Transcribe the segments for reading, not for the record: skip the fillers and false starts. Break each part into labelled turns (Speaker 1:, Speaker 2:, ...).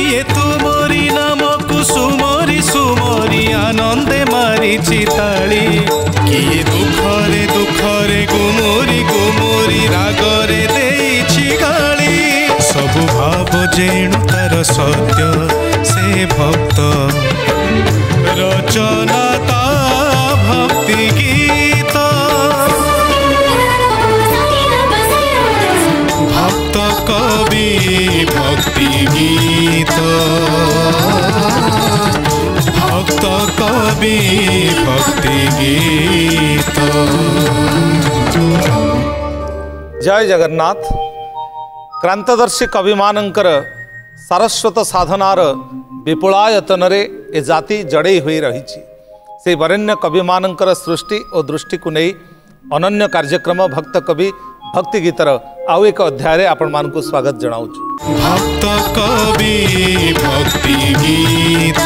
Speaker 1: किए तुमरी नाम कुसुमरी सुमरी आनंदे मारिछि ताली किए दुखरे गुमुरी गुमुरी रागरे देछि गाली सबु भाव जेणु तार सत्य से भक्त रचना ता भक्ति गीत भक्त कवि भक्ति गीत भक्त कवि भक्ति गीत।
Speaker 2: जय जगन्नाथ। क्रांतदर्शी कवि मानकर सारस्वत साधनार विपुलायतन रे ए जाति जड़े हुई रही से वरेण्य कवि मानकर सृष्टि और दृष्टि को नहीं अनन्य कार्यक्रम भक्त कवि भक्ति गीतर आउ एक अध्याय आपण मान को स्वागत जनाऊँ।
Speaker 1: भक्त कवि भक्ति गीत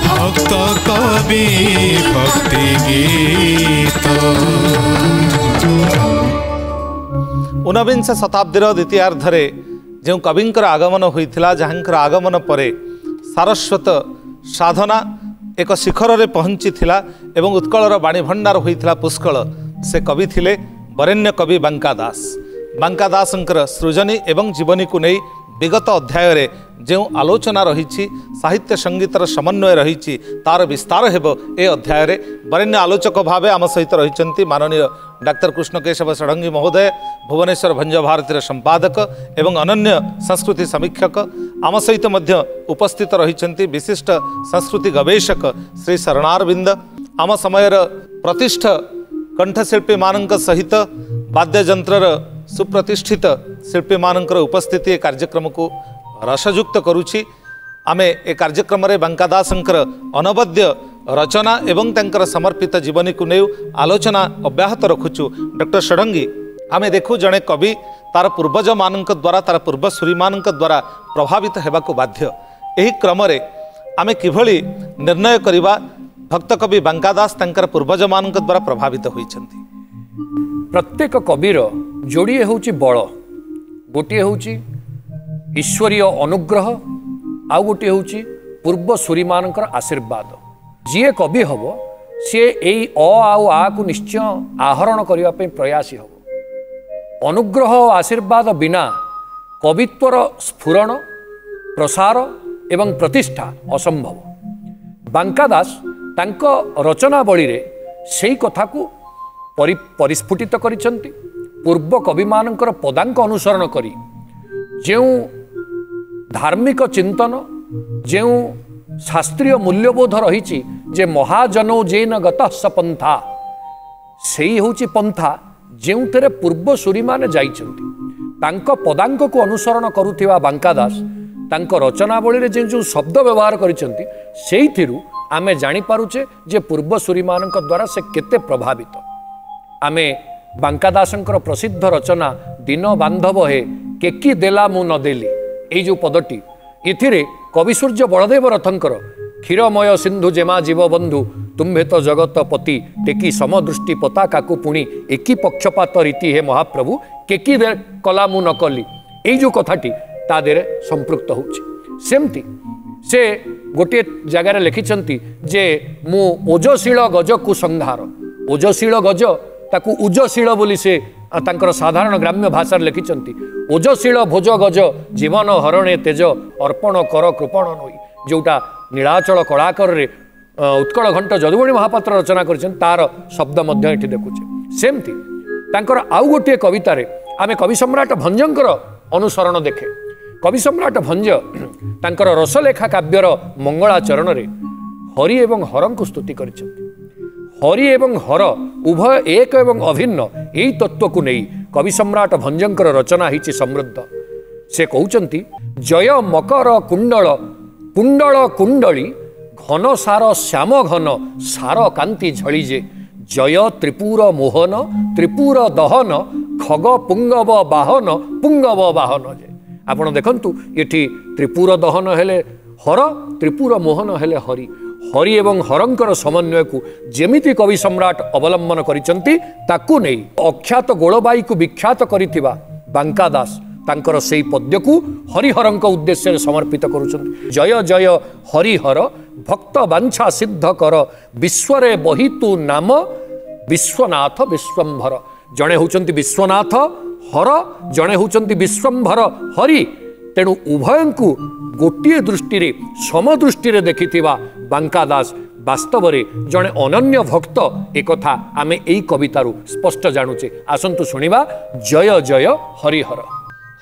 Speaker 1: भक्त कवि भक्ति गीत।
Speaker 2: ऊनविंश शताब्दीर द्वितीयार्धरे जो कविंकर आगमन होइथिला जहाँकर आगमन परे सारस्वत साधना एक शिखर रे पहुँची थिला एवं उत्कलर बाणी भंडार होइथिला पुष्कल से कवि थिले वरेण्य कवि बांकादास। बांकादासंकर सृजनी एवं जीवनी को नहीं विगत अध्याय रे जो आलोचना रही साहित्य संगीतर समन्वय रही तार विस्तार हेब ए अध्याय रे वरेण्य आलोचक भावे आम सहित रही माननीय डाक्टर कृष्णकेशव षडंगी महोदय भुवनेश्वर भंज भारतीर संपादक एवं अनन्य संस्कृति समीक्षक आम सहित मध्य उपस्थित रही विशिष्ट संस्कृति गवेषक श्री शरणारविंद आम समय प्रतिष्ठ कंठशिल्पी मानक सहित वाद्ययंत्र सुप्रतिष्ठित शिल्पी मानकर उपस्थिति कार्यक्रम को रसयुक्त करुछि। आमे ए कार्यक्रम रे बांकादासंकर अनवद्य रचना एवं तंकर समर्पित जीवनी को नहीं आलोचना अब्याहत रखुचु। डॉक्टर षडंगी आमे देखु जड़े कवि तार पूर्वज मानक द्वारा तार पूर्वसूरी मानक द्वारा प्रभावित हेबाकु बाध्य। एही क्रम रे आमे किभली निर्णय करिबा भक्त कवि बांकादास तंकर पूर्वज मानक द्वारा प्रभावित होइछन्ति।
Speaker 3: प्रत्येक कविर जोड़िए होची बल गोटे होची ईश्वरीय अनुग्रह आउ गोटे होची पूर्वसूरी मानकर आशीर्वाद। जीए कवि हम सी यही आ को निश्चय आहरण करने प्रयासी हम। अनुग्रह और आशीर्वाद बिना कवित्वर स्फुरण प्रसार एवं प्रतिष्ठा असंभव। बांकादास तांको रचनावली रे सेई कथा को परिस्फुटित करिसेंति। पूर्व कवि मानकर पदांक अनुसरण करी जो धार्मिक चिंतन जो शास्त्रीय मूल्यबोध रही जे महाजनो जेन गतः स पंथा से होची पंथा जो थे पूर्वसूरी माने जाइछन्ति। तांको पदांक को अनुसरण करुथिबा बांकादास तांको रचनावली रे जो शब्द व्यवहार करिसेंति सेइथिरु आमे जानि पारुचे जे पूर्वसूरी मानक द्वारा से केते प्रभावित। आमे बांकादासंकर प्रसिद्ध रचना दिन बांधव हे केकी देला मु न देली ए जो पदटी इथिरे कवि सूर्य बलदेव रथंकर क्षीरमय सिंधु जेमा जीव बंधु तुम्भे तो जगत पति टेकी समदृष्टि पताका को पुणी एकी पक्षपात रीति हे महाप्रभु केकी दे कला मु न कली ए जो कथाटी ता देरे संपृक्त होछि। सेमती से गोटे जगार लिखिछन्ति जे मु ओजशील गज को संहार ओजशील गज ताकू उजशील बोली से तांकर साधारण ग्राम्य भाषा लिखिछन्ति ओजशील भोज गज जीवन हरणे तेज अर्पण कर कृपण नई जोटा नीलाचल कलाकर रे उत्कल घंट जदुमणि महापात्र रचना करिछन तार शब्द मध्य एठी देखुछे। सेमती तांकर आउ गोटे कवितारे आमे कवि सम्राट भंजंकर अनुसरण देखे। कवि सम्राट भंज तांकर रसलेखा काव्यर मंगलाचरण रे हरि एवं हरं को स्तुति करिछन्ति। हरि एवं हर उभय एक एवं अभिन्न यही तत्व को नहीं कवि सम्राट भंजंकर रचना हिची समृद्ध। से कहउचंती जय मकर कुंडल कुंडल कुंडली घन सार श्याम घन सार कांति झड़ीजे जय त्रिपुर मोहन त्रिपुर दहन खग पुंगव बाहन जे आपण देखंतु एठी त्रिपुर दहन हेले हर त्रिपुर मोहन हेले हरि हरि एवं हरंकर समन्वय को जेमिति कवि सम्राट अवलंबन करिसंती ताकू नहीं अख्यात गोलबाई को विख्यात करिथिबा बांकादास तांकर सेई पद्य को हरिहरंक उद्देश्य समर्पित करुछन्ति। जय जय हरिहर भक्त वांछा सिद्ध कर विश्वरे बहितु नाम विश्वनाथ विश्वंभर। जड़े होचंती विश्वनाथ हर, जड़े होचंती विश्वंभर हरि। तेणु उभय को गोटे दृष्टि समदृष्टि देखि बांका दास वास्तव में जड़े अनन्य भक्त एक आम यही कवितारू स्पष्ट जानुचे। आसंतु शुणिबा जय जय हरिहर।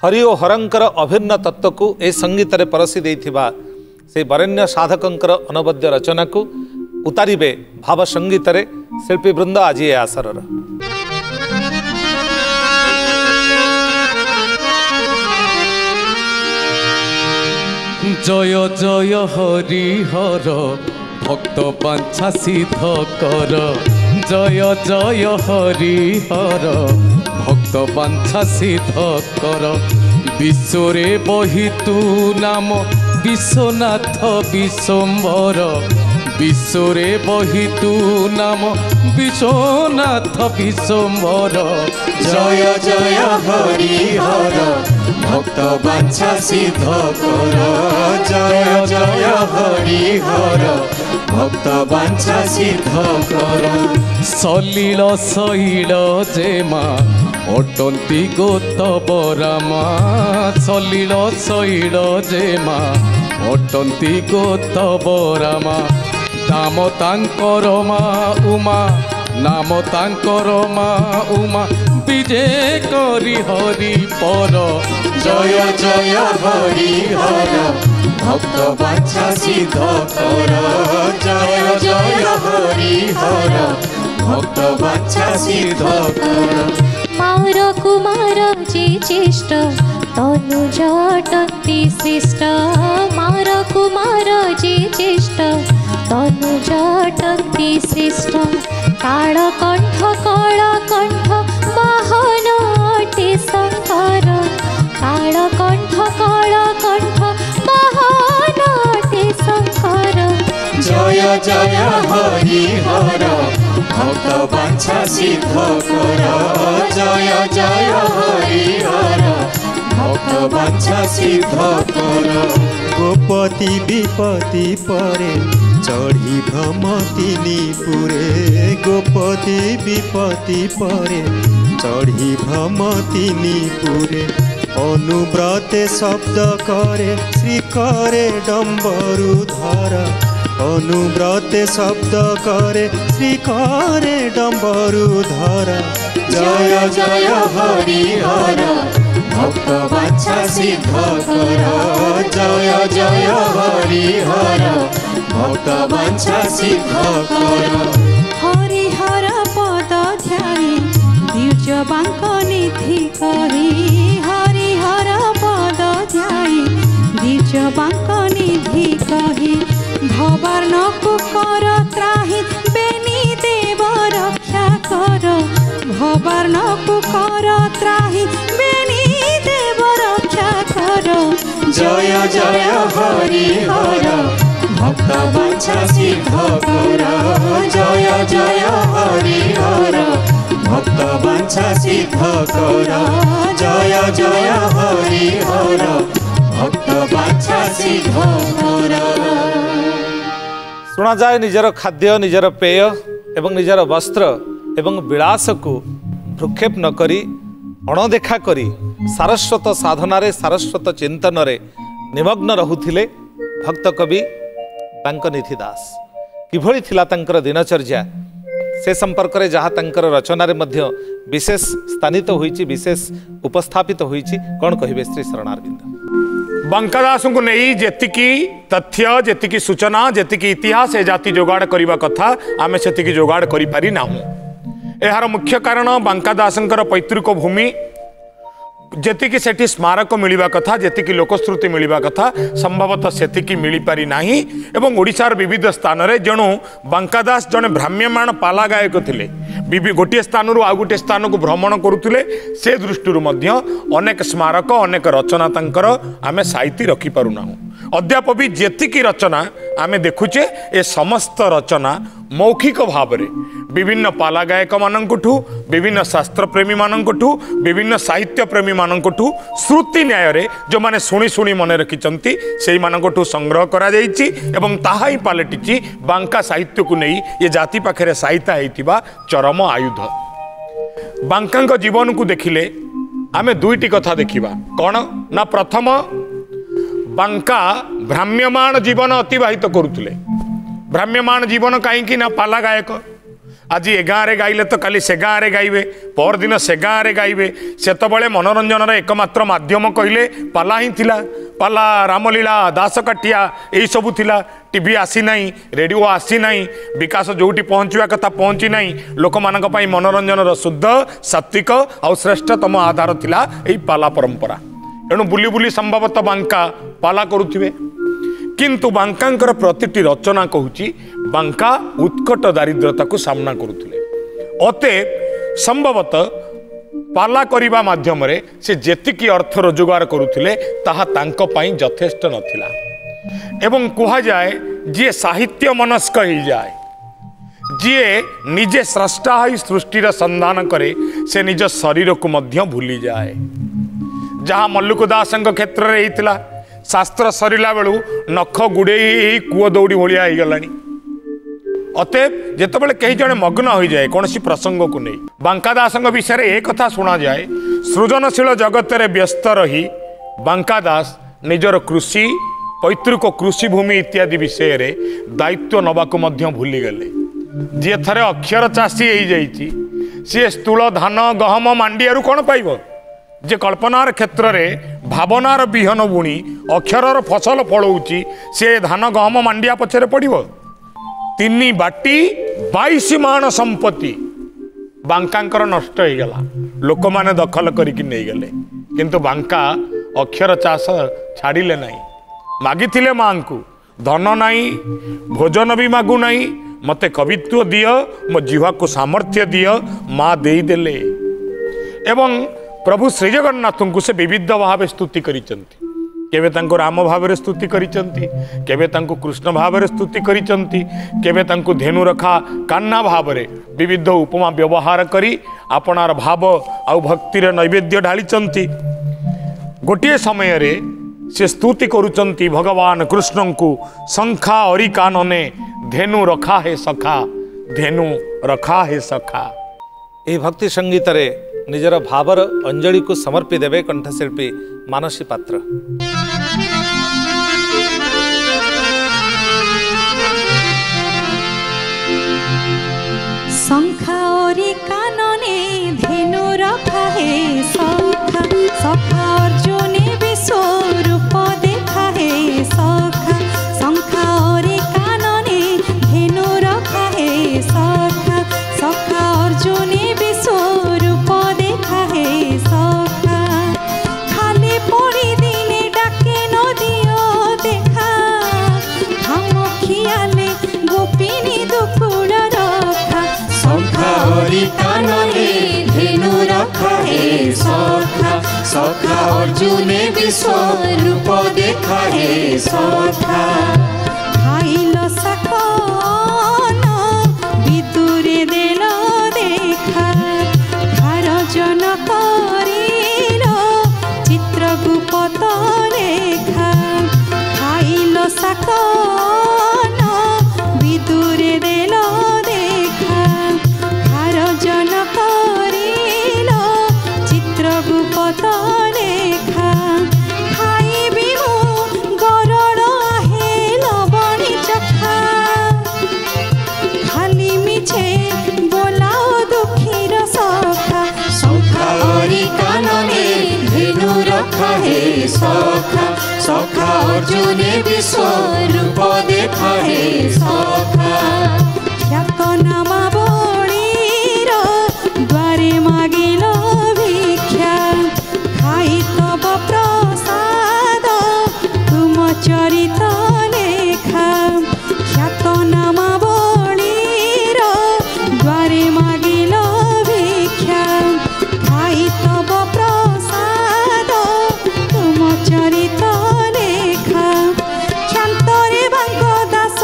Speaker 2: हरि और हरंकर अभिन्न तत्व को ए संगीत रे परसी देथिबा से बरेण्य साधकंकर अनवद्य रचना को उतारिबे भाव संगीत रे शिल्पी वृंद आज ए आसरर।
Speaker 4: जय जय हरिहर भक्त बांछा सिद्ध कर। जय जय हरिहर भक्त बांछा सिद्ध कर विश्वरे बहितु नाम विश्वनाथ विश्वंभर। विश्वरे बहितु नाम विश्वनाथ विश्वंभर।
Speaker 5: जय जय हरिहर भक्त बांछा सिद्ध कर। जय जय हरिहर भक्त बांछा सिद्ध कर।
Speaker 4: सलिल शैल जेमा अटंती गोतबरामा। सलिल शैल जेमा अटंती गोतबरामा। नाम तांकर मा उमा। नाम तांकर मा उमा विजे करी हरि पर।
Speaker 5: जय जय हरिहर भक्त बांछा सिद्ध कर। जय जय हरिहर भक्त बांछा सिद्ध कर।
Speaker 6: मार कुमार जे चेष्ट तनु जटन्ति श्रेष्ठ। मार कुमार जे चेष्ट तनु जटन्ति श्रेष्ठ। कालकण्ठ कलकण्ठ वाहन अटे शङ्कर। कालकण्ठ कलकण्ठ वाहन अटे शङ्कर।
Speaker 5: जय जय हरिहर भक्त बांछा सिद्ध कर। जय जय हरिहर भक्त बांछा सिद्ध कर।
Speaker 7: गोपति विपत्ति परे चढ़ी भ्रमतिनी पुरे। गोपति विपत्ति परे चढ़ी भ्रमतिनी पुरे। अनुव्रते शब्द करे श्री करे डम्बरु धर। अनुव्रते शब्द करे श्री करे डम्बरु धर।
Speaker 5: जय जय हरिहर भक्त बांछा सिद्ध कर। जय जय हरिहर भक्त बांछा सिद्ध कर।
Speaker 8: हरिहर पद ध्याई द्विज बांक निधि कही। हरिहर पद ध्याई द्विज बांक निधि कही। भवर्ण कुकर त्राही बेनी देव रक्षा कर। भवर्ण कुकर त्राही बेनी देव रक्षा कर।
Speaker 5: जय जय हरिहर भक्त बांछा सिद्ध कर। जय जय हरिहर भक्त बांछा सिद्ध कर। जय जय हरिहर भक्त बांछा सिद्ध कर।
Speaker 2: शुणा जाए निजर खाद्य निजर पेय एवं निजर वस्त्र एवं विलास को भ्रुक्षेप न करी अणदेखा करी सारस्वत साधनारे सारस्वत चिंतन रे निमग्न रहुथिले भक्त कवि बांकनिधि दास। किभଳି थिला तांकर दिनचर्या से संपर्क रे जहाँ तांकर रचना रे मध्य विशेष स्थानित होईची विशेष उपस्थापित होईची कौन कहिबे श्री शरणारविंद।
Speaker 9: बांकादास को नहीं जेतिकी तथ्य जेतिकी सूचना जेतिकी इतिहास ए जाति जोगाड़ करने कथा आमे सेतिकी जोगाड़ करि पारि नाहु। एहार मुख्य कारण बांकादासंकर पैतृक भूमि जेतिकी सेठी स्मारक मिलवा कथा जेतिकी लोकश्रुति मिलवा कथा संभवतः सेतिकी मिल पारि नाही। एवं ओडिशार विविध स्थान रे जणु बांकादास जने भ्राम्यमाण पाला गायक थिले। गोटे स्थान आउ गोटे स्थान को भ्रमण करुले। से दृष्टि मध्य अनेक स्मारक अनेक रचना तांकर आमे साहित्य रखि पारुना। अद्याप भी जेतिकी रचना आमे देखुचे ए समस्त रचना मौखिक भाव रे विभिन्न पाला गायक मानकठू विभिन्न शास्त्र प्रेमी मानकठू विभिन्न साहित्य प्रेमी मानकठू श्रुति न्याय रे जो माने शुणी शुणी मन रखिचंती सेही मानकठू संग्रह करा जाईची एवं ताहा ही पालटिची बांका साहित्य को नहीं ये जाति पाखरे साहित्य हेतिबा चरम आयुध। बांका जीवन को देखिले आमे दुईटी कथा देखिबा कौन ना प्रथम बांका भ्राम्यमाण जीवन अतिबाहित करुले। भ्राम्यमाण जीवन कहीं ना पाला गायक आज ए गाँव गाइले तो काली से गाँव गाइबे पर दिन से गाँव गाइबे सेतबले मनोरंजन एकमात्र माध्यम कहले पाला ही थिला। पाला रामलीला दासकाठिया यही सबू थिला। टीवी आसी नहीं रेडियो आसी नहीं विकास जोटी पहुँचवा कथा पहुँची नहीं लोक मानक पई मनोरंजन शुद्ध सात्विक और श्रेष्ठतम आधार थिला यही पाला परंपरा। एणु बुली बुली संभवतः बांका पाला करुथिबे किंतु बांकांकर प्रतिटी रचना कहूची बांका उत्कट दारिद्रता को सामना करुथिले। अतएव संभवतः पाला करिबा माध्यम रे से जेतिकी अर्थ रोजगार करुथिले ताहा तांको पई यथेष्ट नथिला। एवं कुहा जाए जे साहित्य मनस्क ही जाए जी निजे स्रष्टा ही सृष्टिर संधान करे से निज शरीर को मध्य भूली जाए। जहाँ मल्लिक दास क्षेत्र में होता शास्त्र सरिला बेलू नख गुड़े कूह दौड़ी भाया हो गलानी। अतएव जितेबाला कहीं जड़े मग्न हो जाए कौन सी प्रसंग को नहीं बांका दास विषय में एक कथा शुणा जाए सृजनशील जगत में व्यस्त रही बांका दास निजर कृषि पैतृक कृषि भूमि इत्यादि विषय रे दायित्व नबाकू मध्य भूली गले। जी थे अक्षर चाषी हो जाइए सी स्थूल धान गहम मांडियारू कौन पाइब जे कल्पनार क्षेत्र में भावनार विहन बुणी अक्षरर फसल फलौची से धान गहम मांडिया पछरे पड़ो। 3 बाटी 22 मान संपत्ति बांकांकर नष्ट हो गला लोक माने दखल करिक नहीं गले किंतु बांका अक्षर चाष छाड़िले नहीं। मागिथिले मां को धन नहीं भोजन भी मागु नहीं मते कवित्व दियो मो जीवा को सामर्थ्य दियो माँ दे देले। एवं प्रभु श्री जगन्नाथ को से विविध भाव स्तुति करिचंती केबे तांको राम भाव रे स्तुति करिचंती केबे तांको कृष्ण भाव रे स्तुति करिचंती केबे तांको धेनु रखा कान्ना भाव रे विविध उपमा व्यवहार करी आपनार भाव आउ भक्ति रे नैवेद्य ढालिचंती। गोटे समय रे से स्तुति करुचंती भगवान कृष्ण को शंखा अरि कानने धेनु रखा है सखा धेनु रखा है सखा।
Speaker 2: यह भक्ति संगीत रे निजर भावर अंजलि को समर्पी देवे कंठशिल्पी मानसी पात्र।
Speaker 8: शंखा अरि कानने धेनु रखा है सखा सखा अर्जुने विश्वरूप देखा है सखा शंखा अरि कानने धेनु रखा है सखा सखा अर्जुने विश्वरूप देखा है सखा खाली पड़ी दिने डाके नदियो देखा हम खियाले गोपिनी दुकुड़ रखा
Speaker 5: शंखा अरि कानने धेनु रखा है सखा सखा अर्जुने विश्वरूप देखा है सखा
Speaker 8: खाइल सकन विदुरे देल देखा भारजन करिल चित्रगुप्त लेखा खाइल सकन विदुरे देल देखा भारजन करिल चित्रगुप्त लेखा खाइबी मु गरड़ हेल बणी चखा खाली मिछे बोलाओ दुखीर सखा
Speaker 5: शंखा अरि कानने धेनु रखा है सखा सखा अर्जुने विश्वरूप देखा है सखा
Speaker 8: ख्यातनामा बणीर द्वारे मागिल भिक्षा खाई तब प्रसाद तुम चरित लेखा ख्यातनामा बणीर द्वारे मागिल भिक्षा खाई तब प्रसाद तुम चरित लेखा क्षांतरे बांक दास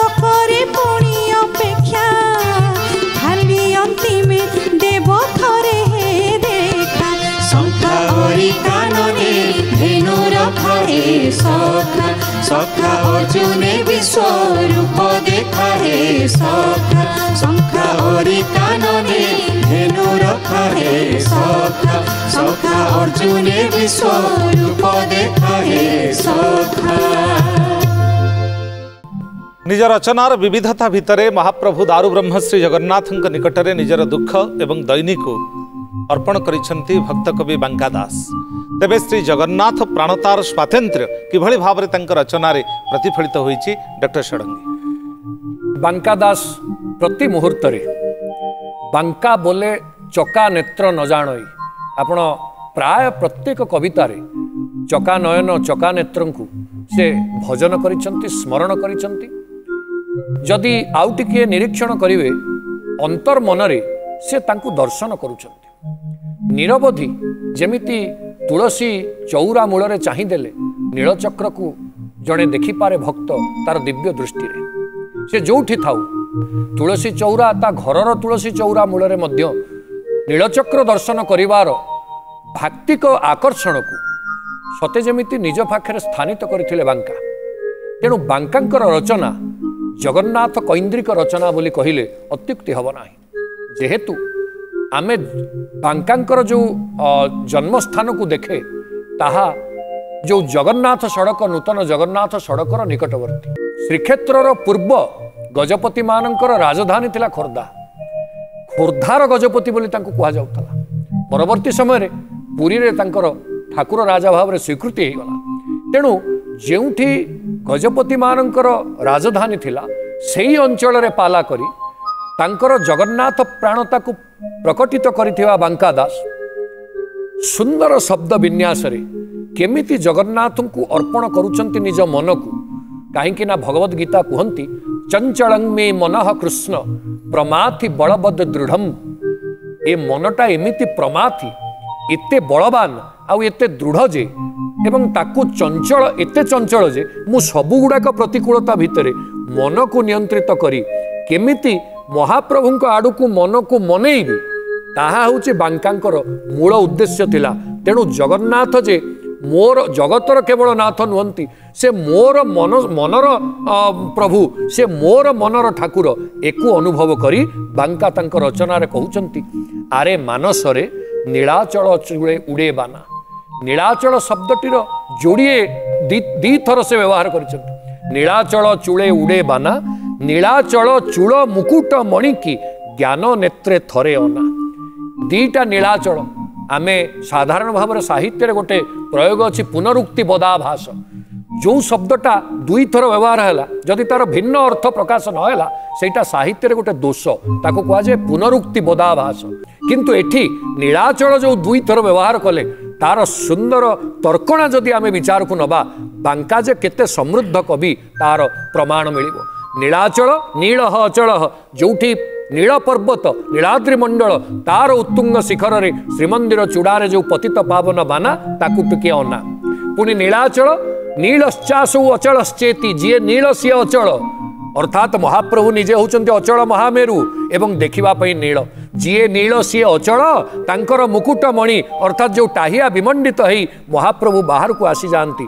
Speaker 5: विश्व रूप देखा हे सखा शंखा हरि कानने धेनु रखा हे सखा सखा अर्जुने विश्व रूप देखा हे सखा।
Speaker 2: निज रचनार विविधता भितरे महाप्रभु दारु ब्रह्म श्री जगन्नाथ निकटरे निजर दुख एवं दैनिक अर्पण करिसेंती भक्त कवि बांका दास। तेबे श्री जगन्नाथ प्राणतार स्वातंत्र्य किभଳି भाव रचना प्रतिफलित होईछि डॉक्टर षडंगी।
Speaker 3: बांका दास प्रति मुहूर्त बांका बोले चका नेत्र न जानई आपण प्राय प्रत्येक कवितार चका नयन चका नेत्र को से भजन करिसेंती स्मरण करिसेंती। जदि आउ टिके निरीक्षण करिवे अंतर मनरे से तांकु दर्शन करुछंती। निरवधि जेमिति तुलसी चौरा मूल चाहिदेले नीलचक्र को जड़े देखिपारे भक्त तार दिव्य दृष्टि से जोठी थाउ तुलसी चौरा ता घरर तुलसी चौरा मूल नीलचक्र दर्शन करिवार भाक्तिक आकर्षण को सते जेमिति निज पाखे स्थानित करथिले बांका। तेणु बांकांकर रचना जगन्नाथ कैन्द्रिक रचना बोली कहिले अत्युक्ति हब नाही। जेहेतु आमे बांकांकर जो जन्मस्थान को देखे ताहा जो जगन्नाथ सड़क नूतन जगन्नाथ सड़कर निकटवर्ती श्रीक्षेत्र पूर्व गजपति मानकर राजधानी थिला खोर्धा। खोर्धार गजपति बोली तांको कुहा जाउतला। परवर्ती समय पुरी रे तांकर ठाकुर राजा भाव स्वीकृति हो गला। तेणु जेउठी गजपति मानकर राजधानी थिला सेही अंचल रे पाला करी तांकर जगन्नाथ प्राणता को प्रकटित करिथिबा बांका दास सुंदर शब्द विन्यास रे केमिति जगन्नाथ को अर्पण करुचंती निज मन को। कहीं ना भगवद गीता कहती चंचलं मे मनः कृष्ण प्रमाथि बलबद दृढ़। ए मनटा एमिति प्रमाथि एते बलवान आउ एते दृढ़ जे एवं ताकू चंचल एते चंचल जे मु सबु गुड़ाक प्रतिकूलता भितरे मन को नियंत्रित करी केमिति महाप्रभु आड़ को मन को मनईबी ताहा होचे बांकांकर मूल उद्देश्य थिला। तेणु जगन्नाथ जे मोर जगतर केवल नाथ नुहंती से मोर मनर प्रभु से मोर मनर ठाकुर एकु अनुभव करी बांका तांक रचना कहउचंती आरे मानसरे नीलाचल चूड़े उड़े बाना। नीलाचल शब्दटीर जोड़िए दी थर से व्यवहार करिसेंती। नीलाचल चूड़े उड़े बाना नीलाचल चूड़ मुकुट मणिकी ज्ञान नेत्रे थरे अना। दीटा नीलाचल आमे साधारण भाव साहित्य गोटे प्रयोग अच्छी पुनरुक्ति बदाभास जो शब्दटा दुई थर व्यवहार है जदि तार भिन्न अर्थ प्रकाश नहला सेटा साहित्य गोटे दोष ताको कहा जाए पुनरुक्ति बदाभास। किंतु एठी नीलाचल जो दुई थर व्यवहार कले तार सुंदर तर्कणा जदि आमे विचार को नबा बांका जे केते समृद्ध कवि तार प्रमाण मिलिबो। नीलाचल नील अचल जोठी नील पर्वत नीलाद्रि मंडल तार उत्तुंग शिखर रे श्रीमंदिर चूड़ारे जो पतित पावन बाना ताकू टिके अना। पुणी नीलाचल नीलश्चासु अचलश्चेति जी नील सी अचल अर्थात महाप्रभु निजे होचंती अचल महामेरु एवं देखिबा पई नील जी नील सी अचल तांकर मुकुट मणि अर्थात जो टाहिया विमंडित हई महाप्रभु बाहर को आसी जानती।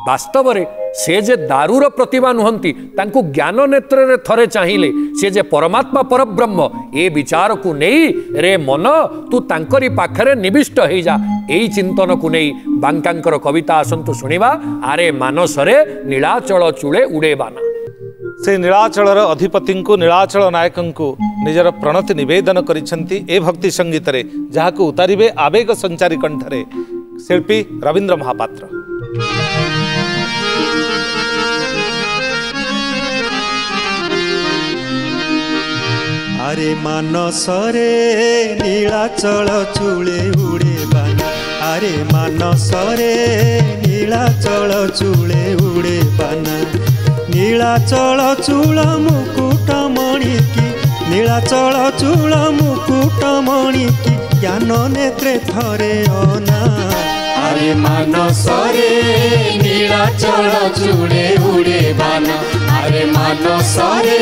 Speaker 3: वास्तव में से जे दारूर प्रतिभा नुहंती तांको ज्ञान नेत्र रे थरे चाहिए से जे परमात्मा परब्रह्म ए विचार को नहीं रे मन तू तांकरी पाखरे निविष्ट हो जा एई चिंतन को नहीं बांकांकर कविता आसंतु सुनिबा आरे मानसरे नीलाचल चूड़े उड़े बाना।
Speaker 2: से नीलाचलर अधिपति को नीलाचल नायक को निजर प्रणति निवेदन करिसेंती ए भक्ति संगीत रे जहाको उतारिबे आवेग संचारी कंठरे शिल्पी रवींद्र महापात्र।
Speaker 7: आरे मानसरे नीलाचल चूड़े उड़े बाना। आरे मानसरे नीलाचल चूड़े उड़े बाना। नीलाचल चूड़ मुकुट मणिकी नीलाचल चूड़ मुकुट मणिकी ज्ञान नेत्रे थरे अना।
Speaker 5: आरे मानसरे नीलाचल चूड़े उड़े बाना। आरे मानसरे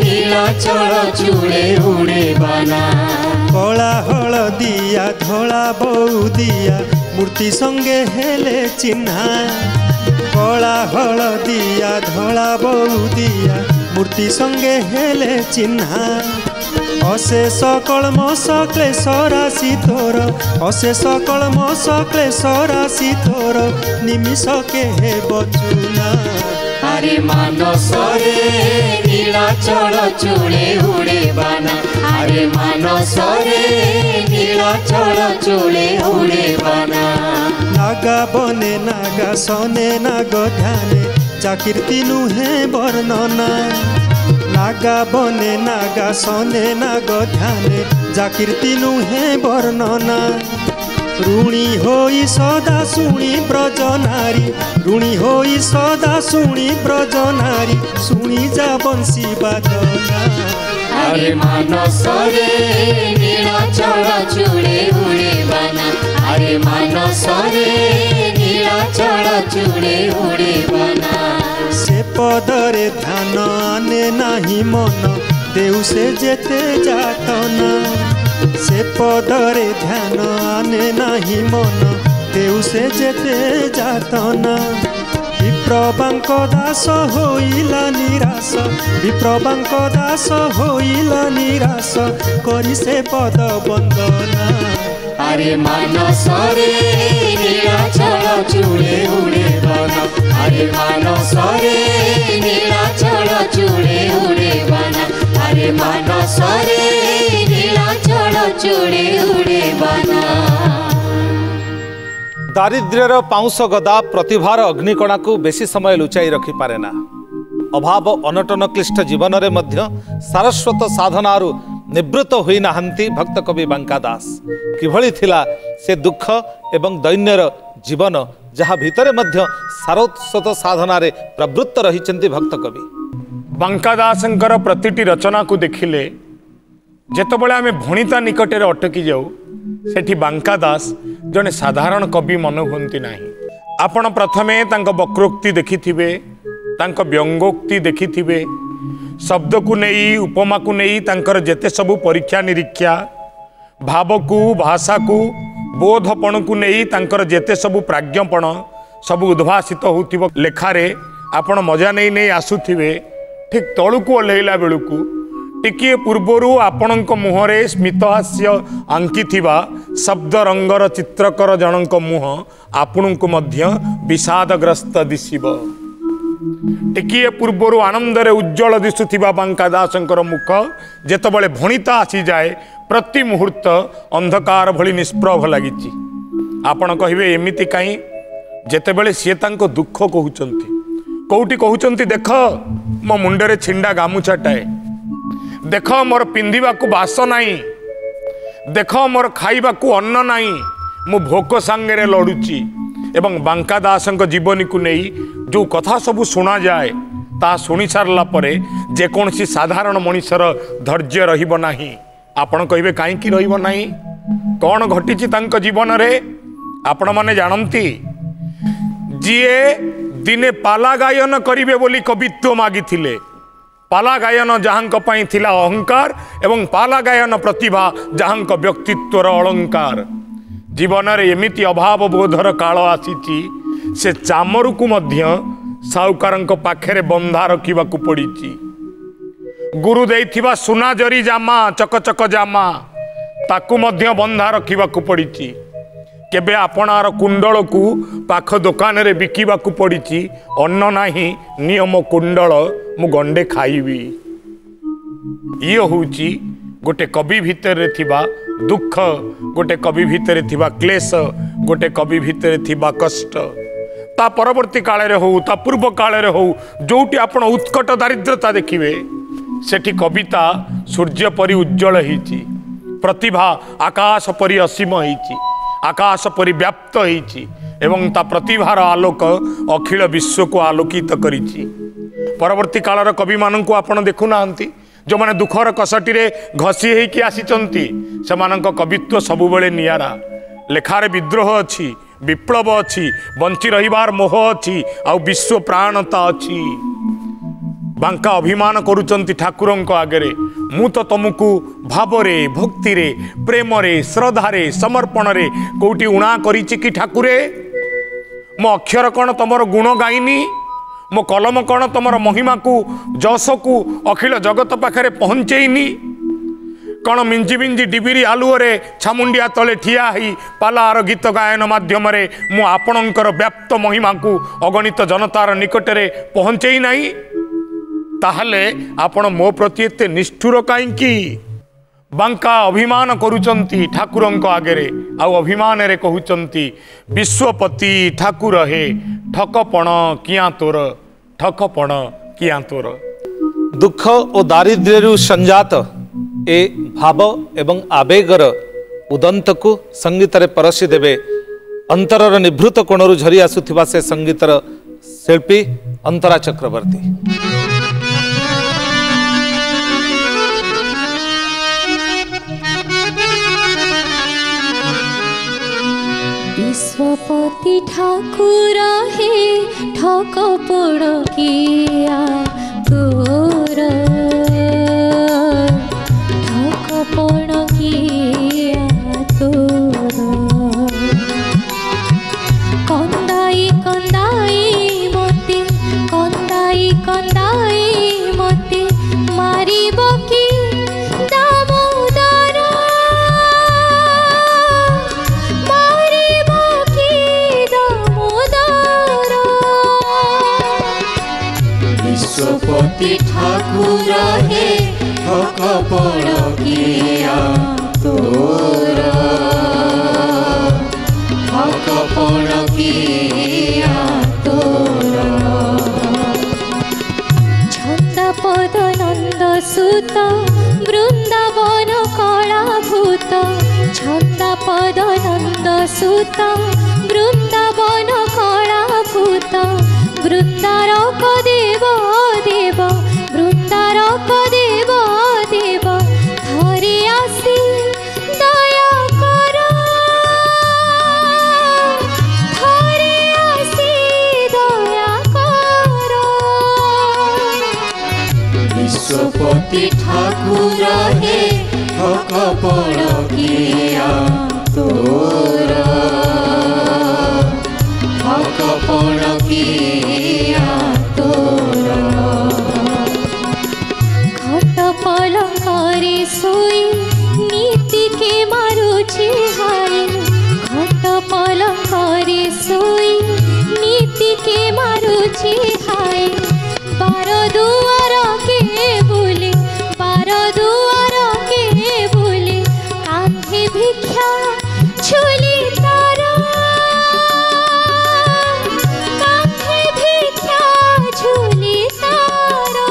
Speaker 5: नीलाचल चूड़े उड़े बाना।
Speaker 7: कला हलदिया धला बौदिया मूर्ति संगे हेले चिन्हा। कला हलदिया धला बौदिया मूर्ति संगे हेले चिन्हा अशेष कलमश क्लेश राशि तोर अशेष कलमश क्लेश राशि तोर निमिष के हे बचुना
Speaker 5: अरे मानसरे नीलाचल चूड़े उड़े बाना अरे मानसरे नीलाचल चूड़े उड़े बाना
Speaker 7: नागा बने नागा सने नाग ध्याने चाकीर्ति नुहे वर्णना नागा बने नागा सने नाग ध्याने जाकीर्ति नुहे वर्णना ऋणी होई सदा शुणी ब्रज नारी ऋणी होई सदा शुणी ब्रज नारी शुणी जा बंशी बादना
Speaker 5: अरे मानसरे नीलाचल चूड़े उड़े बाना अरे मानसरे नीलाचल चूड़े उड़े बाना
Speaker 7: से पदरे ध्यान आने नाही मन देउ से जेते जातना से पदरे ध्यान आने नाही मन देउ से जेते जातना विप्रबांक दास होइला निराश विप्रबांक दास होइला निराश करी से पद वंदना
Speaker 5: अरे मानसरे नीलाचल चूड़े उड़े बाना अरे मानसरे नीलाचल चूड़े उड़े बाना अरे मानसरे नीलाचल चूड़े उड़े बाना
Speaker 2: दारिद्र्यर पाउंस गदा प्रतिभार अग्निकणा को बेसी समय लुचाई रखी पारे ना अभाव अनटन क्लिष्ट जीवन रे मध्य सारस्वत साधनारु निवृत्त होई नाहंती भक्त कवि बांका दास किभଳି थिला से दुख एवं दैन्यर जीवन जहाँ भितरे मध्य सारस्वत साधना रे प्रवृत्त रहिचंती भक्त कवि
Speaker 9: बांका दासंकर प्रतिटी रचना को देखिले जेतबेले आमे भणिता निकटरे अटकी जाऊ सेठी बांका दास जने साधारण कवि मन हुंती नाही आपण प्रथमे तांक वक्रोक्ति देखिथिबे तांक व्यंगोक्ति देखिथिबे शब्द को नहीं उपमा को नहीं तांकर जेते सबु परीक्षा निरीक्षा भाव को भाषा को बोधपण को नहीं तांकर जेते सबु प्राज्ञपण सबु उद्भासित होतिबो लेखारे आपण मजा नहीं नहीं आसुथिबे ठीक तळु को ओल्हेला बेलुकु टिकिए पूर्वरु आपणक मुहरे स्मितहास्य आंकिथिबा शब्द रंगर चित्रकर जनक मुह आपणको मध्य विषादग्रस्त दिशिबो टिकिए पूर्वरु आनंदरे उज्जवल दिशुथिबा बांका दासंकर मुख जेतबळे भणिता आसी जाए प्रति मुहूर्त अंधकार भली निष्प्रभ लागिची आपण कहिबे एमिति काई जेतेबळे सी तांको दुख कहउचंती कोउटी कहउचंती देख मो मुंडरे छिंडा गामुछाटाए देख मोर पिंधिबा को बास नाही देख मोर खाइबा को अन्न नाही मु भोक सांगरे लड़ुची एवं बांका दासंक जीवनी को नहीं जो कथा सबू शुणा जाए ता शुणी सारला परे जेकोसी साधारण मनीषर धैर्य रहिबो नाही आपण कहिबे काईकी रहिबो नाही कौन घटिची तांक जीवन रे आपण माने जानंती जिए दिने पाला गायन करिवे बोली कवित्व मागिथिले पाला गायन जहांक पई थिला अहंकार एवं पाला गायन प्रतिभा जहांक व्यक्तित्वर अलंकार जीवन रे एमिति अभाव बोधर काल आसीची से चामरु को मध्य साहुकारंक पाखेरे बंधा रखिबा को पड़ीची गुरु देइथिबा सुना जरी जामा चकचक जामा ताकू मध्य बंधा रखिबा को पड़ीची केबे आपणार कुंडल को पाख दुकान रे बिकिबा को पड़ीची अन्न नाही नियम कुंडल मु गंडे खाइबी ये होउची गोटे कवि भितर थिबा दुख गोटे कवि भितर थिबा क्लेश गोटे कवि भितर थिबा कष्ट ता परवर्ती काल रे हो ता पूर्व काल रे हो जोटी आपण उत्कट दारिद्रता देखिबे सेठी कविता सूर्य परि उज्जवल हिची प्रतिभा आकाश परि असीम हिची आकाश परि व्याप्त हिची एवं ता प्रतिभार आलोक अखिल विश्व को आलोकित करिची परवर्ती कालर कवि माननकु आपण देखु नांती जो माने दुखर कसटी रे घसी हे कि आसीचंती सेमानक कवित्व सबुबेले नियारा लेखारे विद्रोह अछि विप्लव अछि बंची रहिबार मोह अछि आ विश्व प्राणता अछि बांका अभिमान करुचंती ठाकुरंक आगरे मु तो तुमको भावरे भक्तिरे प्रेमरे श्रद्धारे समर्पण रे कोटी उणा करिछि कि ठाकुरे मो अक्षर कौन तुमर गुण गाइनी मो कलम कौन तुमर महिमा को जस को अखिल जगत पाखे पहुँचेनी कौन मिंजी मिंजी डिबिरी आलुअरे छामुंडिया तले ठिया ही पालार गीत गायन माध्यम मु आपणकर व्याप्त महिमा को अगणित जनतार निकटरे पहुँचे नहीं ताहले आपण मो प्रति एते निष्ठुर कहीं बांका अभिमान करुचंती ठाकुरंक आगे आउ अभिमान रे कहउचंती विश्वपति ठाकुर हे ठकपण किया तोर ठकपण किया तोर।
Speaker 2: दुख और दारिद्र्य संजात ए भाव एवं आवेगर उदंत को संगीत रे परसी देवे अंतरर निभृत कोणरू झरी आसुथिबा से संगीतर शिल्पी अंतरा चक्रवर्ती।
Speaker 6: विश्वपति ठाकुर हे ठकपण किया तोर ठकपण किया तोर कंदाई कंदाई मते मारिब कि दामोदर मारिब कि दामोदर।
Speaker 5: विश्वपति ठाकुर हे ठकपण किया तोर ठकपण किया तोर।
Speaker 6: छंदपद नंद सुत वृंदावन कलाभूत छंदपद नंद सुत वृंदावन कलाभूत वृंदारक देव देव वृंदारक देव देव धरे आसी दया कर धरे आसी दया कर।
Speaker 5: विश्वपति ठाकुर हे ठकपण किया तोर ठकपण किया तोर।
Speaker 6: घट पलंकरे सोई नीति के मारुछि हाय घट पलंकरे सोई नीति के मारुछि हाय बार दुआर के बोले बार दुआर के बोले कांधे भिक्षा झोली तारा कांधे भिक्षा झोली तारा।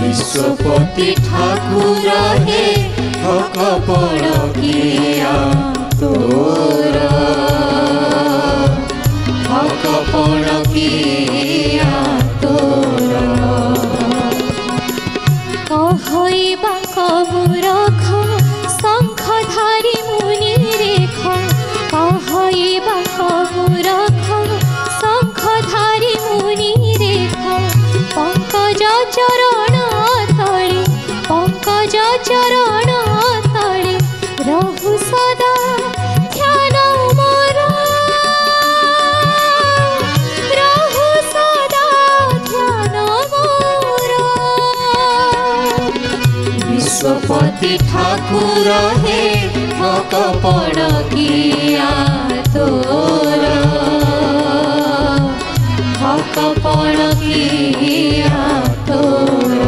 Speaker 5: विश्वपति ठाकुर हे ठकपण किया तोर ठकपण किया तोर।
Speaker 6: कहइबा कबुरख शंखधारी मुनि रेख कहइबा कबुरख शंखधारी मुनि रेख पंकज चरण तले पंकज चरण तले रहु सदा ध्यान मोर रहु सदा ध्यान मोर।
Speaker 5: विश्वपति ठाकुर हे ठकपण किया तोर ठकपण किया तोर।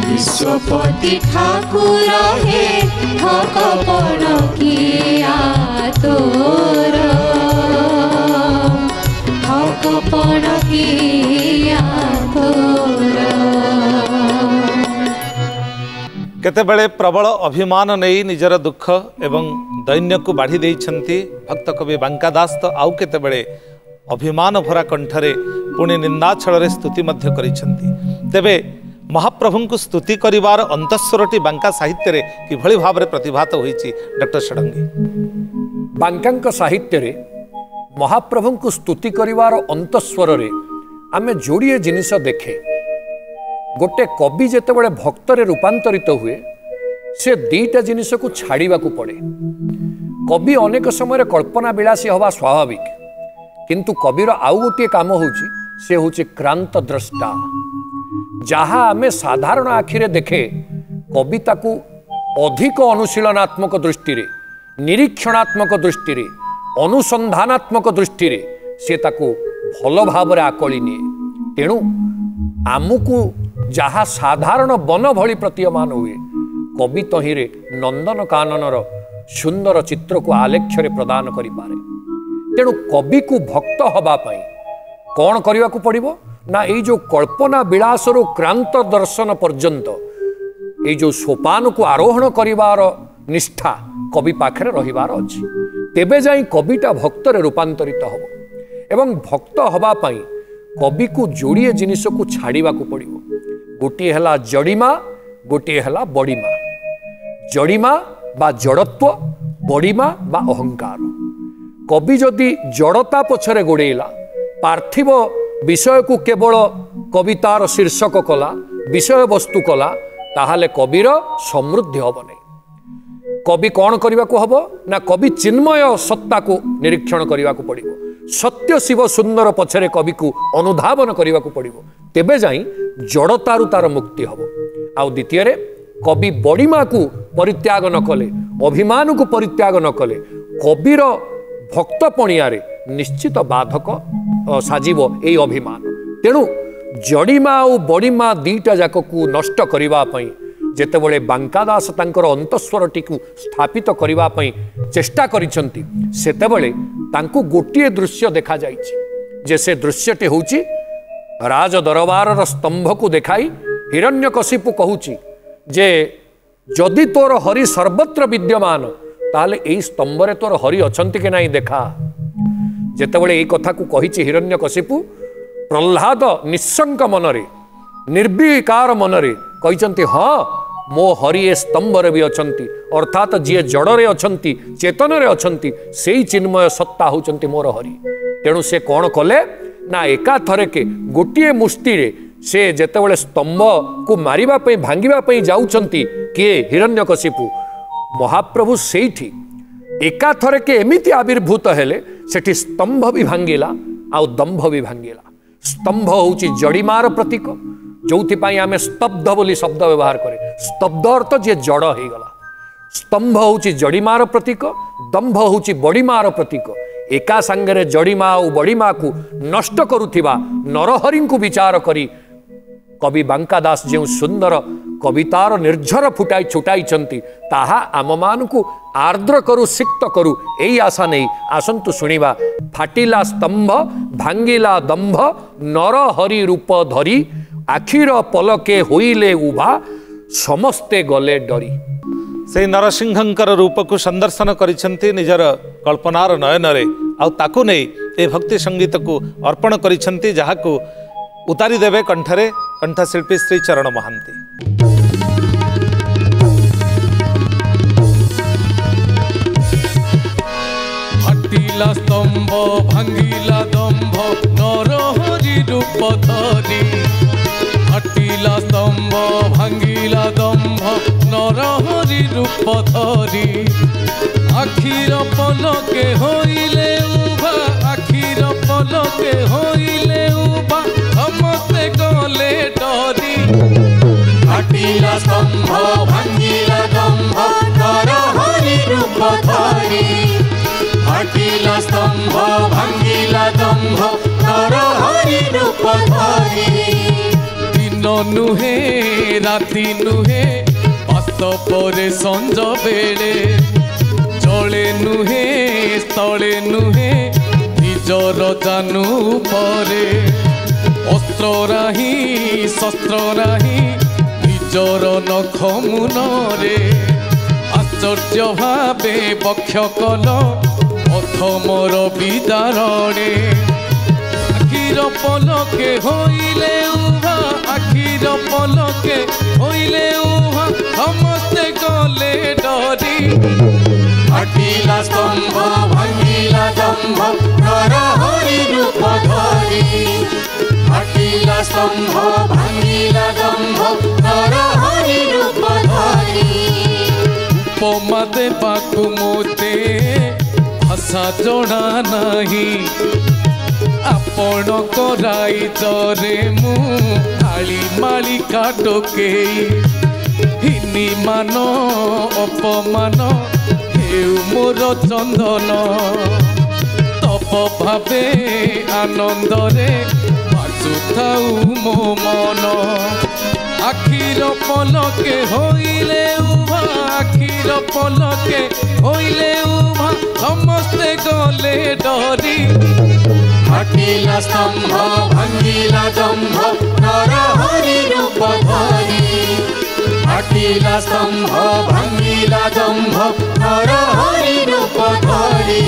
Speaker 5: विश्वपति ठाकुर हे ठकपण किया तोर ठकपण किया तोर।
Speaker 2: केतेबेले प्रबल अभिमान नहीं निजर दुख एवं दैन्य को बाढ़ी देइछंती भक्त कवि बांकादास तो आउ केतेबेले अभिमान भरा कंठरे पुणी निंदा छଳରେ स्तुति मध्य करिछंती। तेबे महाप्रभु को स्तुति करिवार अंतस्वरटी बांका साहित्य रे किभଳି भाबरे प्रतिभात होईची डॉक्टर षडंगी।
Speaker 3: बांकांक साहित्य रे महाप्रभु को स्तुति करिवार अंतस्वर रे आमे जोड़िए जिनिस देखे। गोटे कवि जेतेबेले भक्तरे रूपांतरित हुए से दीटा जिनिस को छाड़िबा को पड़े। कवि अनेक समय कल्पना विलासी हवा स्वाभाविक किंतु कविर आउ गोटे काम होची से होची क्रांत द्रष्टा जहाँ आमे साधारण आखिरे देखे कविता को अधिक अनुशीलनात्मक दृष्टि रे निरीक्षणात्मक दृष्टि रे अनुसंधानात्मक दृष्टि रे से ताको भल भाव आकली निए तेणु आमको जहाँ साधारण वन भली प्रतीयमान हुए कवि तहिरे नंदन काननर सुंदर चित्र को आलेख्य प्रदान करिपारे तेणु कवि को भक्त हवा पाई कौन करने को पड़िबो ना ये जो कल्पना विलास क्रांत दर्शन पर्यंत ये जो सोपान को आरोहण करिवार निष्ठा कवि पाखरे रहिबार अछि तेबे जाई कविता भक्तरे रूपांतरित हबो एवं भक्त हवा पाई कवि को जोड़िए जिनिस को छाड़िबा को पड़िबो गोटे हला जड़ीमा गोटे हला बड़ीमा जड़ीमा बा जड़त्व बड़ीमा बा अहंकार कवि जदि जड़ता पछरे गोड़ेला पार्थिव विषय को केवल कवितार शीर्षक कला विषय वस्तु कला ताहाले कविर समृद्धि हब नहीं कवि कौन करने को हब ना कवि चिन्मय सत्ता को निरीक्षण करने को पड़िबो सत्य शिव सुंदर पछरे कवि को अनुधावन करने को पड़िबो तेबे जाई जड़तारु तार मुक्ति हब आउ द्वितीय कवि बड़ीमा को परित्याग न कले अभिमान को परित्याग न कले कविर भक्त पणियारे निश्चित बाधक साजिब ए अभिमान तेणु जड़ीमा और बड़ीमा दीटा जाक को नष्ट करने जेतेबेले बांकादास तांकर अंतस्वरटी को स्थापित करने चेष्टा करिसंती सेतेबेले तांको गोटिए दृश्य देखा जाइछि जे से दृश्यटी होउछि राज दरबार स्तंभ को देखाई हिरण्यकशिपु कहूछि जे जदि तोर हरि सर्वत्र विद्यमान ताले एई स्तंभरे तोर हरि अछंती के नाही देखा जेतेबेले एई कथा को कहिछि हिरण्यकशिपु प्रह्लाद निशंक मनरे निर्विकार मनरे कहिसंती हाँ मो हरि ए स्तंभरे भी अछंती अर्थात जी जड़रे अछंती चेतनरे अछंती सेई चिन्मय सत्ता होचंती मोर हरि तेणु से कौन कले ना एका थरके गोटिए मुष्टि रे से जेतेबेले स्तंभ को मारिबा पई भांगिबा पई जाउचंती किए हिरण्यकशिपु महाप्रभु सेठी एका थरके एमिति आविर्भूत हेले सेठी स्तंभ भी भांगिला आउ दंभ भी भांगिला स्तंभ होउची जड़ीमार प्रतीक जोथिपाई आमे स्तब्ध बोली शब्द व्यवहार करे स्तब्ध अर्थ जे जड़ हो गला स्तंभ होउची जड़ीमार प्रतीक दंभ होउची बड़ीमार प्रतीक एका संगरे जड़ीमा और बड़ीमा को नष्ट करुथिबा नरहरि को विचार करी कवि बांकादास जो सुंदर कवितार निर्झर फुटाई छुटाई ताहा आम मान को आर्द्र करू सिक्त करू यही आशा नहीं आसंतु शुणिबा फाटिला स्तंभ भांगिला दंभ नरहरि रूप धरी आखिर पलके होइले उभा समस्ते गले डरी
Speaker 2: से नरसिंहंकर रूप को संदर्शन करिसेंती निजर कल्पनार नयन रे आउ ताकू नहीं ए भक्ति संगीत को अर्पण करिसेंती जहा को उतारी देवे कंठरे कंठशिल्पी श्री चरण महांती।
Speaker 4: फाटिला स्तंभ भांगिला दंभ नरहरि रूप धरी फाटिला स्तंभ भांगिला दंभ नरहरि रूप धरी आखिर पलके होइले उभा आखिर पलके होइले उभा समस्ते गले डरी
Speaker 5: फाटिला स्तंभ भांगिला दंभ नरहरि रूप धरी फाटिला स्तंभ भांगिला दंभ नरहरि रूप धरी
Speaker 4: दिन नुहे राति नुहे पास परे संज बेले जले नुहे स्थले नुहे निजर जानू परे अस्त्र राही शस्त्र राही निजर नख मुनरे आश्चर्य भावे बक्ष कल अथमर विदारणे आखिर पलके होइले उभा आखिर पलके होइले उभा समस्ते गले डरी
Speaker 5: फाटिला स्तंभ भांगिला दंभ नरहरि रूप धरी फाटिला स्तंभ भांगिला दंभ नरहरि रूप धरी
Speaker 4: ଉପମା ଦେବାକୁ ମୋତେ ଭାଷା ଜଣା ନାହିଁ। ଆପଣଙ୍କ ରାଇଜରେ ମୁଁ ଆଳି ମାଳିକା ଟୋକେଇ ହିନି ମାନ ଅପମାନ ହେଉ ମୋର ଚନ୍ଦନ। ତପ ଭାବେ ଆନନ୍ଦରେ ବାଜୁଥାଉ ମୋ ମନ। ଆଖିର ପଲକେ ହୋଇଲେ ଉଭା ଆଖିର ପଲକେ ହୋଇଲେ ଉଭା ସମସ୍ତେ ଗଲେ ଡରି।
Speaker 5: हटिला स्तंभ भांगिला दंभ नरहरि रूप धरि। हटिला स्तंभ भांगिला दंभ नरहरि रूप धरि।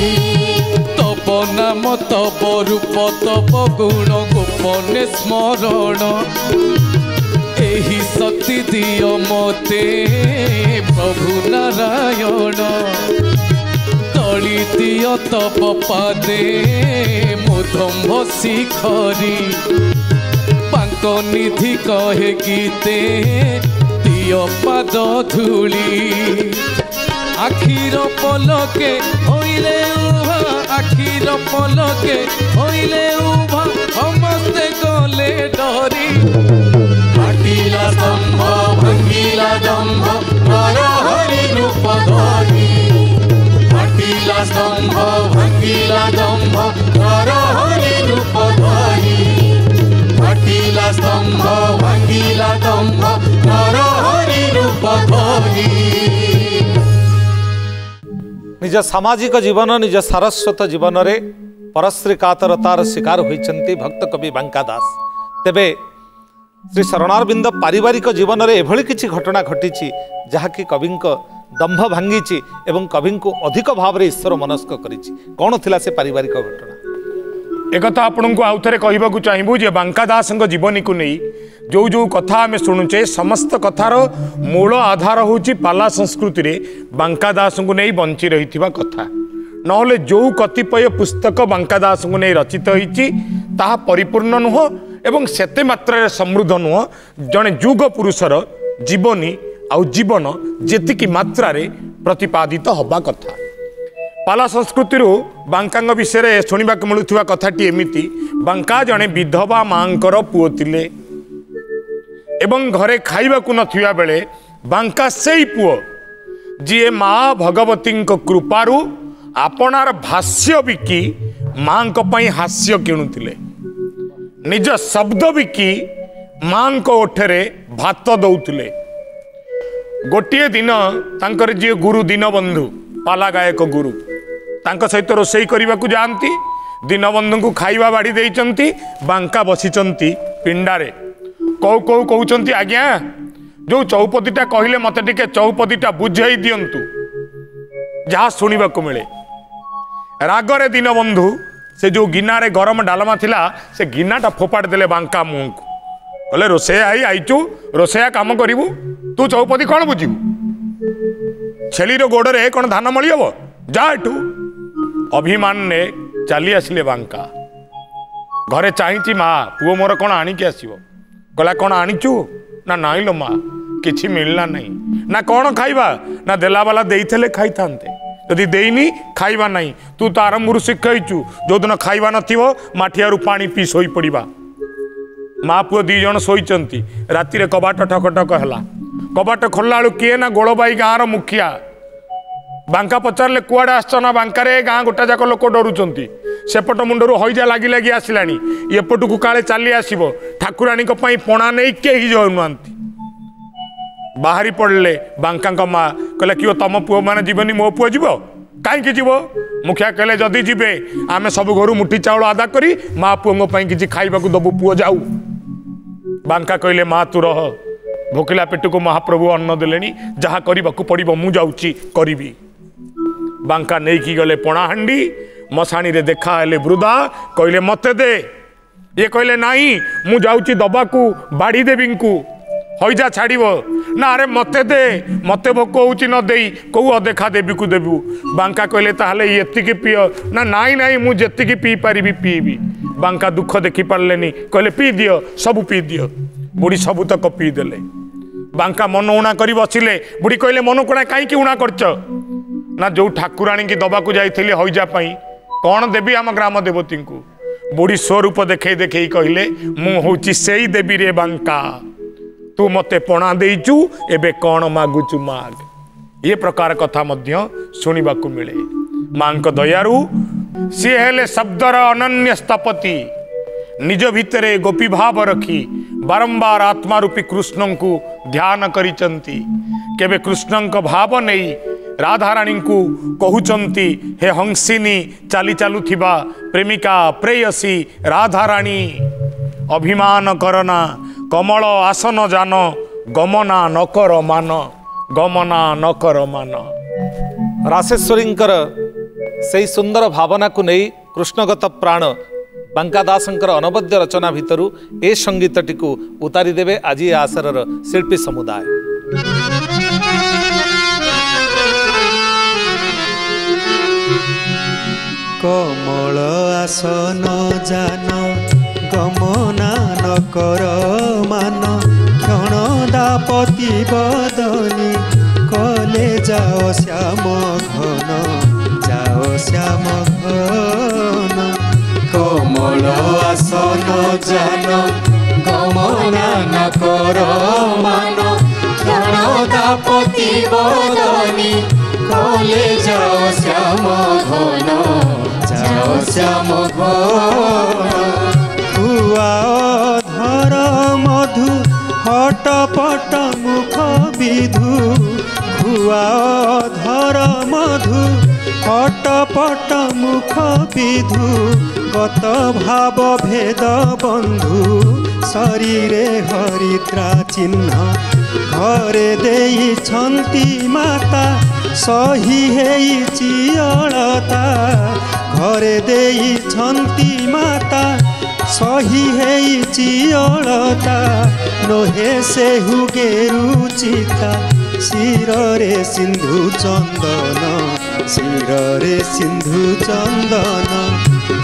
Speaker 4: तब नाम तब रूप तब गुण गोपने स्मरण। एही शक्ति दियो मोते प्रभु नारायण। तली दियो तब पादे मोदम्भ शिखरी। पांक निधि कहे गीते दियो पाद धूली। आखिर पलके होइले उभा आखिर पलके होइले उभा समस्ते गले डरी।
Speaker 5: हटिला स्तंभ भांगिला दंभ नरहरि रूप धरि। हटिला स्तंभ भांगिला दंभ नरहरि रूप धरि। हटिला स्तंभ भांगिला दंभ नरहरि रूप धरि।
Speaker 2: निज सामाजिक जीवन निज सारस्वत जीवन रे परश्री कातरतार शिकार होइचंती भक्त कवि बांका दास। तेबे श्री शरणारविंद पारिवारिक जीवन रे एभली किछि घटना घटिछि जहाँकि कविंक दंभ भांगी एवं कवि को अधिक भाव में ईश्वर मनस्क करिछि। कौन थिला से पारिवारिक घटना?
Speaker 9: एक आपण को आउ थे कहवाक चाहबू जे बांका दास जीवनी को नहीं जो जो कथा आम शुणुचे समस्त कथार मूल आधार होची पाला संस्कृति रे बांका दास को नहीं बंची रही कथा। नहले जो कतिपय पुस्तक बांका दास को नहीं रचित होईची ताहा परिपूर्ण नुह एवं सेते मात्रा समृद्ध नुह। जड़े जुग पुरुषर जीवनी आउ जीवन जेतिकी मात्रा रे प्रतिपादित हवा कथा। पाला संस्कृति बांका विषय शुणा मिलूवा कथाटी एमिति बांका जड़े विधवा मांकर पुओ थिले एवं घरे खाइबाकू नथिबा बेले बांका सेई पुओ जी माँ भगवती कृपारू आपणार भाष्य बिकी माँ पई हास्य किणुथिले। निज शब्द बिकी माँ ओठरे भात दौथिले। गोटे दिन तांकर जी गुरु दीनबंधु पाला गायक गुरु तांक सहित रोषेई करने को जाती। दीनबंधु को खाइबा बाड़ी देइचंती। बांका बसिचंती पिंडारे कौ कौ कहउचंती आज्ञा जो चौपदीटा कहले मते टिके चौपदीटा बुझाई दियंतु जहाँ शुणा को मिले। रागरे दीनबंधु से जो गिनारे गरम डालमा थिला से गिनाटा फोपाड़ देले बांका मुह को। कहले रोषेया आई आईचु रोषेया काम करिवु तू चौपदी कौन बुझिबु? छेलीर गोड़े कौन धान मली हम जा एठू। अभिमान ने चली आसिले बांका। घरे चाहिए माँ पुओ मोर कौन आणिकी आसो। कहला कौन आनीचु ना नाइल माँ किछि मिलना नहीं ना कौन खाइबा ना देला बाला देइथले खाई थांते यदि देइनी खाइबा नहीं। तू तो आरंभ शिखाइचु जो दिन खाइबा नथिबो माठियारू पानी पी सोई पड़िबा। माँ पुओ दी जन शोइचंती। राति रे कबाट ठक ठक हैला। कबाट खोलला बेलू किए ना गोलबाई गाँव मुखिया। बांका पचारे कुआड़े आस ना बांकारे गाँ गोटा जाक लोक डरुंच। सेपट मुंडरू हईजा लगी लगी आसलानी एपट को काले चली आसब ठाकुराणी पणा नहीं कहीं जाऊना। बाहरी पड़े बांका माँ कहले कि तुम पुओ मैंने जीवनी मो पुओ जीव कहीं जीव। मुखिया कहले जदि जीवे आम सब घर मुठी चाउल आदा करी माँ पुओं किसी खाइबा दबू पुओ जाऊ। बांका कहले माँ तू रह भोकिला पेट को महाप्रभु अन्न देले जहाँ करने को पड़ो मु जाऊँगी करी। बांका नहीं कि गले पणाहांडी मशाणी रे देखा हेले वृद्धा कहले मते दे। ये कहले नहीं मु जाऊँगी दबाकू बाड़ी देवी को हईजा छाड़ब ना अरे मते दे मते भोक होची न देई कौ अदेखा देवी को देबू। बांका कहले ताहले एतिकी पिय ना नाई नाई मु जेतिकी पी पारिबी पीबी। बांका दुख देखी पारलेनी कहले पी दियो सब पी दियो। बुढ़ी सबू तक पी देले। बांका मन उणा कर बसिले बुढ़ी कहले मन कोड़ा कहीं उणा करच ना जो ठाकुराणी की दबा को जाइली हईजा कौन देवी आम ग्राम देवती को बुढ़ी स्वरूप देखे देखे कहले मुझे से ही देवी रे बांका तू मते पणा देचु एबे कौन मागुचु माग ये प्रकार कथा मध्य सुनिबा को मिले मां दयारू सी हेले शब्दर अनन्य स्थपति निज भितरे गोपी भाव रखी बारंबार आत्मा रूपी कृष्ण को ध्यान करिचंती केबे कृष्ण भाव नहीं राधाराणी को कहउचंती हे हंसिनी चाली चालुथिबा प्रेमिका प्रेयसी राधाराणी अभिमान करना कमल आसन जान गमना नकर मान गमना नकर मान
Speaker 2: रासेश्वरींकर से सुंदर भावना को नहीं कृष्णगत प्राण बांकादासंकर अनवद्य रचना भितरु ए संगीतटी को उतारी देवे आज आसरर शिल्पी समुदाय।
Speaker 7: कमल आसन जान गमना नकर मान क्षण दापति बदनी कले जाओ श्याम घन जाओ श्याम घन
Speaker 5: कमल आसन जान गमना नकर मान क्षण दापति बदनी कले जाओ श्याम घन जाओ श्याम घन
Speaker 7: खुआओ धर मधु हटपट मुख विधु खुआओ धर मधु हटपट मुख विधु गत भाव भेद बंधु शरीरे हरिद्रा चिन्ह घरे देई छंती माता सही हेइची अलता घरे देई छंती माता सही हेइची अलता नोहे से हुगेरु चिता शिरे सिंधु चंदन शिरे सिंधु चंदन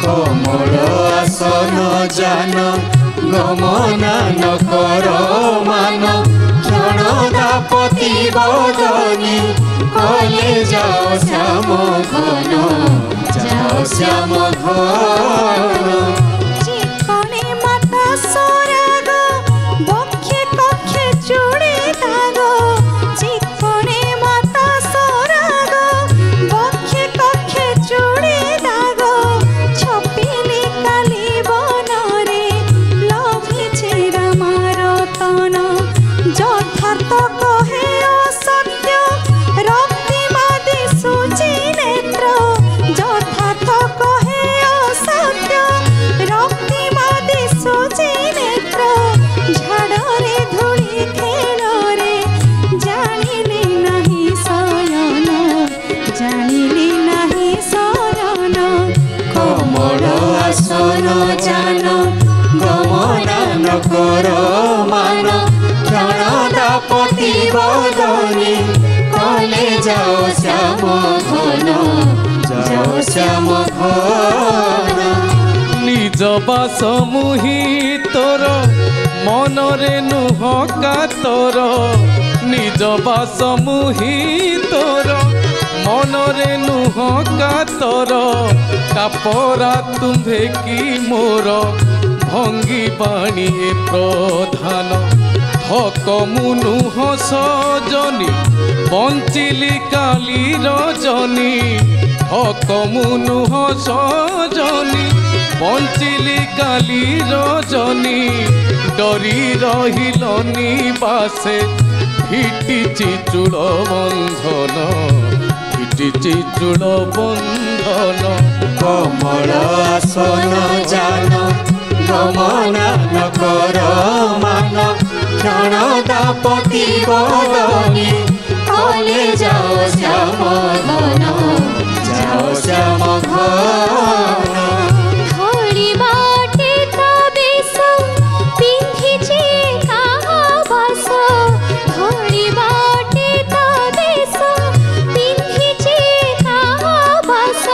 Speaker 5: कमल आसन जान गमना नकर मान क्षण दापति बदनी कले जाओ श्याम घन जाओ श्याम घन नकर मान क्षण दापति बदनी कले जाओ श्याम घन जाओ श्याम घन
Speaker 4: निज बास मुहि तोर मनरे नुह कातर निज बास मुहि तोर मनरे नुह कातर कापरा तुम्भे की मोर भंगी बाणी प्रधान थक मुनुह सजनी बंचिली काली रजनी थक मुनुह सजनी बंचिली काली रजनी डरी रहिलनी बासे फिटिची चूड़ बंधन फिटिची चूड़ बंधन
Speaker 5: कमल आसन जान गमना नकर मान क्षण दापति बदनी कले जाओ श्याम घन जाओ श्याम घन
Speaker 6: धड़ी बाटे तबेस पिंधिचे कहा बस धड़ी बाटे तबेस पिंधिचे कहा बस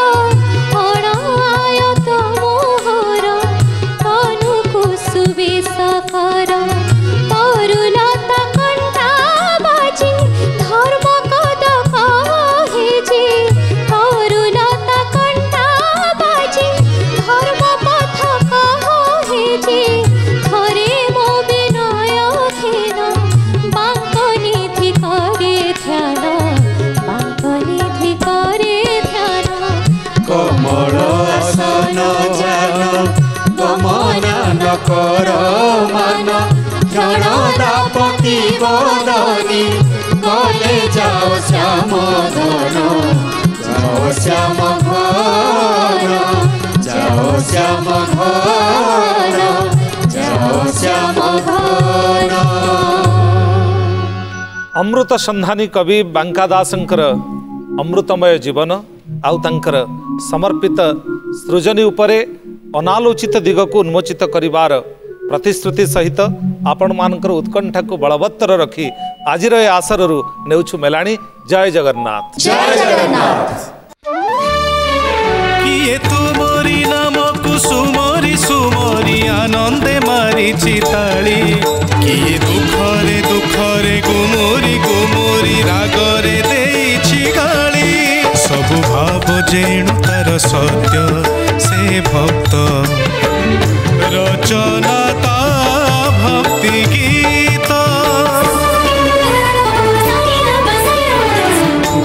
Speaker 6: अणायत मोहर अनुकुसुबे सफर तरुलता कंठा
Speaker 5: क्षणदापति बदनी कले जाओ श्याम घन जाओ श्याम घर जाओ श्याम घर जाओ श्याम घर।
Speaker 2: अमृत संधानी कवि बांका दासंकर अमृतमय जीवन आउ तांकर समर्पित सृजनी उपरे अनालोचित दिग को उन्मोचित करिवार प्रतिश्रुति सहित आपण मानकर उत्कंठा को बलवत्तर रखी आज आसर नेउछु मेलाणी। जय जगन्नाथ।
Speaker 5: जय जगन्नाथ।
Speaker 1: किए तुमरी नाम कुसुमरी सुमरी आनंदे मारी चिताली किए दुखरे दुखरे गुमुरी गुमुरी रागरे देइछि गाली सबु भाव जेणु तार सत्य से भक्त रचना ता भक्ति गीत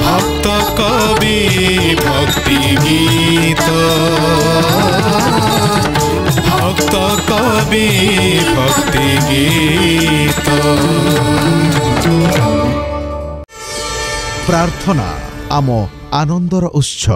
Speaker 1: भक्त कवि भक्ति गीत भक्त कवि भक्ति गीत।
Speaker 10: प्रार्थना आम आनंदर उत्स।